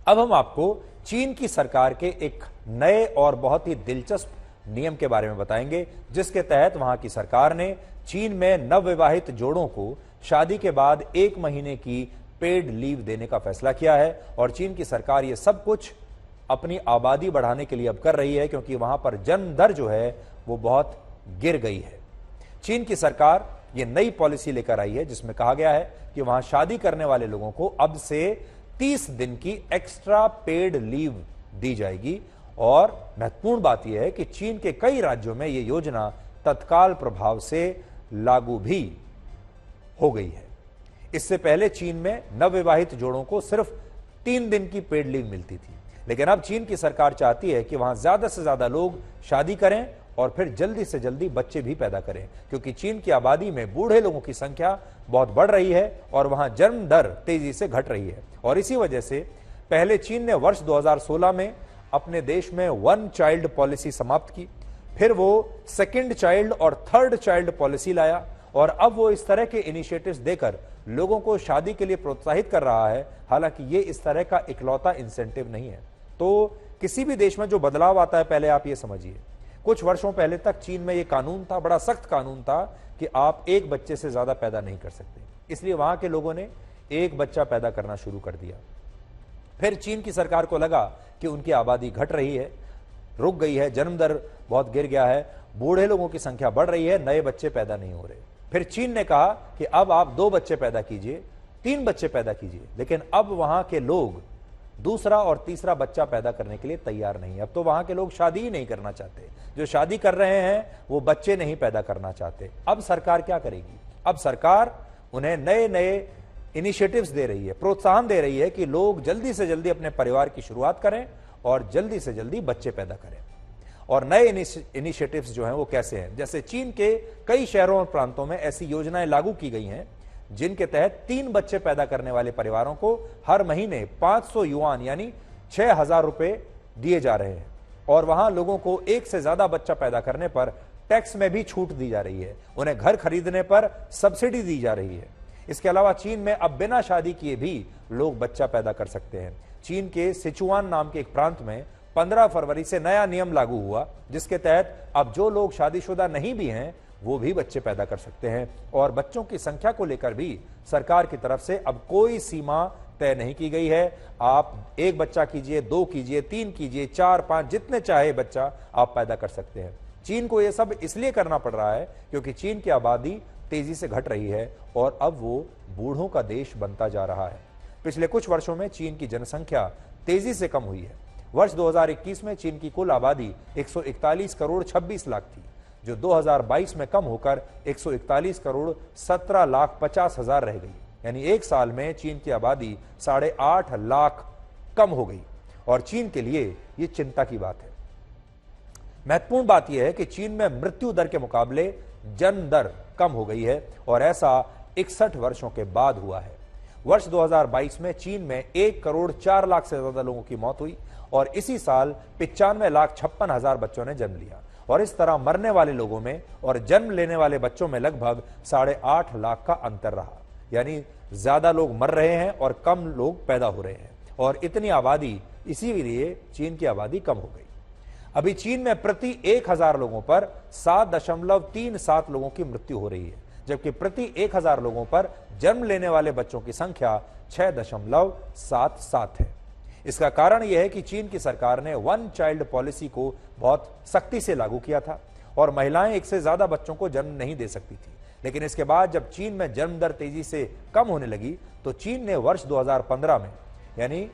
अब हम आपको चीन की सरकार के एक नए और बहुत ही दिलचस्प नियम के बारे में बताएंगे, जिसके तहत वहां की सरकार ने चीन में नवविवाहित जोड़ों को शादी के बाद 1 महीने की पेड लीव देने का फैसला किया है। और चीन की सरकार ये सब कुछ अपनी आबादी बढ़ाने के लिए अब कर रही है, क्योंकि वहां पर जन्म दर जो है वो बहुत गिर गई है। चीन की सरकार ये नई पॉलिसी लेकर आई है, जिसमें कहा गया है कि वहां शादी करने वाले लोगों को अब से 30 दिन की एक्स्ट्रा पेड लीव दी जाएगी। और महत्वपूर्ण बात यह है कि चीन के कई राज्यों में यह योजना तत्काल प्रभाव से लागू भी हो गई है। इससे पहले चीन में नवविवाहित जोड़ों को सिर्फ 3 दिन की पेड लीव मिलती थी, लेकिन अब चीन की सरकार चाहती है कि वहां ज्यादा से ज्यादा लोग शादी करें और फिर जल्दी से जल्दी बच्चे भी पैदा करें, क्योंकि चीन की आबादी में बूढ़े लोगों की संख्या बहुत बढ़ रही है और वहां जन्म दर तेजी से घट रही है। और इसी वजह से पहले चीन ने वर्ष 2016 में अपने देश में 1 चाइल्ड पॉलिसी समाप्त की, फिर वो 2nd चाइल्ड और 3rd चाइल्ड पॉलिसी लाया, और अब वो इस तरह के इनिशिएटिव्स देकर लोगों को शादी के लिए प्रोत्साहित कर रहा है। हालांकि ये इस तरह का इकलौता इंसेंटिव नहीं है। तो किसी भी देश में जो बदलाव आता है, पहले आप ये समझिए, कुछ वर्षों पहले तक चीन में ये कानून था, बड़ा सख्त कानून था कि आप 1 बच्चे से ज्यादा पैदा नहीं कर सकते। इसलिए वहां के लोगों ने 1 बच्चा पैदा करना शुरू कर दिया। फिर चीन की सरकार को लगा कि उनकी आबादी घट रही है, रुक गई है, जन्म दर बहुत गिर गया है, बूढ़े लोगों की संख्या बढ़ रही है, नए बच्चे पैदा नहीं हो रहे। फिर चीन ने कहा कि अब आप 2 बच्चे पैदा कीजिए, 3 बच्चे पैदा कीजिए, लेकिन अब वहां के लोग दूसरा और तीसरा बच्चा पैदा करने के लिए तैयार नहीं है। अब तो वहां के लोग शादी ही नहीं करना चाहते, जो शादी कर रहे हैं वो बच्चे नहीं पैदा करना चाहते। अब सरकार क्या करेगी? अब सरकार उन्हें नए नए इनिशिएटिव्स दे रही है, प्रोत्साहन दे रही है कि लोग जल्दी से जल्दी अपने परिवार की शुरुआत करें और जल्दी से जल्दी बच्चे पैदा करें। और नए इनिशिएटिव्स जो हैं वो कैसे हैं? जैसे चीन के कई शहरों और प्रांतों में ऐसी योजनाएं लागू की गई हैं, जिनके तहत 3 बच्चे पैदा करने वाले परिवारों को हर महीने 500 युआन यानी 6,000 रुपए दिए जा रहे हैं। और वहां लोगों को 1 से ज्यादा बच्चा पैदा करने पर टैक्स में भी छूट दी जा रही है, उन्हें घर खरीदने पर सब्सिडी दी जा रही है। इसके अलावा चीन में अब बिना शादी किए भी लोग बच्चा पैदा कर सकते हैं। चीन के सिचुआन नाम के एक प्रांत में 15 फरवरी से नया नियम लागू हुआ, जिसके तहत अब जो लोग शादीशुदा नहीं भी हैं वो भी बच्चे पैदा कर सकते हैं। और बच्चों की संख्या को लेकर भी सरकार की तरफ से अब कोई सीमा तय नहीं की गई है। आप 1 बच्चा कीजिए, 2 कीजिए, 3 कीजिए, 4, 5, जितने चाहे बच्चा आप पैदा कर सकते हैं। चीन को यह सब इसलिए करना पड़ रहा है क्योंकि चीन की आबादी तेजी से घट रही है और अब वो बूढ़ों का देश बनता जा रहा है। पिछले कुछ वर्षों में चीन की जनसंख्या तेजी से कम हुई है। वर्ष 2021 में चीन की कुल आबादी 141 करोड़ 26 लाख थी, जो 2022 में कम होकर 141 करोड़ 17 लाख 50 हजार रह गई। यानी 1 साल में चीन की आबादी 8.5 लाख कम हो गई और चीन के लिए यह चिंता की बात है। महत्वपूर्ण बात यह है कि चीन में मृत्यु दर के मुकाबले जन्म दर कम हो गई है और ऐसा 61 वर्षों के बाद हुआ है। वर्ष 2022 में चीन में 1 करोड़ 4 लाख से ज्यादा लोगों की मौत हुई और इसी साल 95 लाख 56 हजार बच्चों ने जन्म लिया। और इस तरह मरने वाले लोगों में और जन्म लेने वाले बच्चों में लगभग 8.5 लाख का अंतर रहा। यानी ज्यादा लोग मर रहे हैं और कम लोग पैदा हो रहे हैं। और इतनी आबादी, इसीलिए चीन की आबादी कम हो गई। अभी चीन में प्रति 1000 लोगों पर 7.37 लोगों की मृत्यु हो रही है, जबकि प्रति 1000 लोगों पर जन्म लेने वाले बच्चों की संख्या 6.77 है। इसका कारण यह है कि चीन की सरकार ने 1 चाइल्ड पॉलिसी को बहुत सख्ती से लागू किया था और महिलाएं 1 से ज्यादा बच्चों को जन्म नहीं दे सकती थी। लेकिन इसके बाद जब चीन में जन्म दर तेजी से कम होने लगी तो चीन ने वर्ष 2015 में, यानी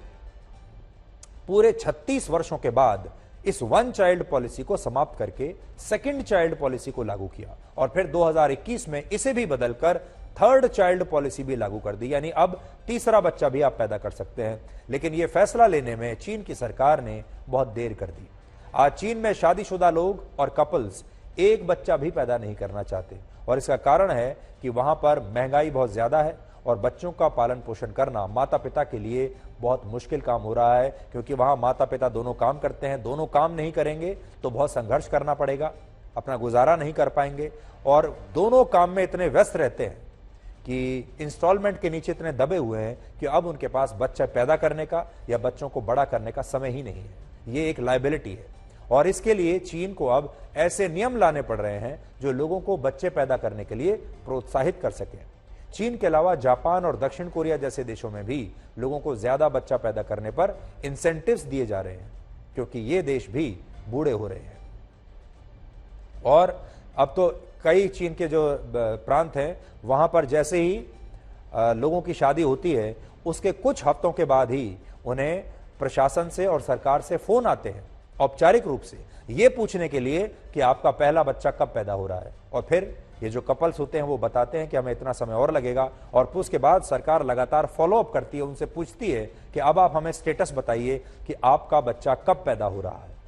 पूरे 36 वर्षों के बाद, इस 1 चाइल्ड पॉलिसी को समाप्त करके 2nd चाइल्ड पॉलिसी को लागू किया और फिर 2021 में इसे भी बदलकर 3rd चाइल्ड पॉलिसी भी लागू कर दी। यानी अब तीसरा बच्चा भी आप पैदा कर सकते हैं। लेकिन यह फैसला लेने में चीन की सरकार ने बहुत देर कर दी। आज चीन में शादीशुदा लोग और कपल्स 1 बच्चा भी पैदा नहीं करना चाहते और इसका कारण है कि वहां पर महंगाई बहुत ज्यादा है और बच्चों का पालन पोषण करना माता पिता के लिए बहुत मुश्किल काम हो रहा है, क्योंकि वहां माता पिता दोनों काम करते हैं। दोनों काम नहीं करेंगे तो बहुत संघर्ष करना पड़ेगा, अपना गुजारा नहीं कर पाएंगे और दोनों काम में इतने व्यस्त रहते हैं कि इंस्टॉलमेंट के नीचे इतने दबे हुए हैं कि अब उनके पास बच्चा पैदा करने का या बच्चों को बड़ा करने का समय ही नहीं है। ये एक लायबिलिटी है और इसके लिए चीन को अब ऐसे नियम लाने पड़ रहे हैं जो लोगों को बच्चे पैदा करने के लिए प्रोत्साहित कर सकें। चीन के अलावा जापान और दक्षिण कोरिया जैसे देशों में भी लोगों को ज्यादा बच्चा पैदा करने पर इंसेंटिव्स दिए जा रहे हैं, क्योंकि ये देश भी बूढ़े हो रहे हैं। और अब तो कई चीन के जो प्रांत हैं वहां पर जैसे ही लोगों की शादी होती है उसके कुछ हफ्तों के बाद ही उन्हें प्रशासन से और सरकार से फोन आते हैं औपचारिक रूप से ये पूछने के लिए कि आपका पहला बच्चा कब पैदा हो रहा है। और फिर ये जो कपल्स होते हैं वो बताते हैं कि हमें इतना समय और लगेगा, और उसके बाद सरकार लगातार फॉलोअप करती है, उनसे पूछती है कि अब आप हमें स्टेटस बताइए कि आपका बच्चा कब पैदा हो रहा है।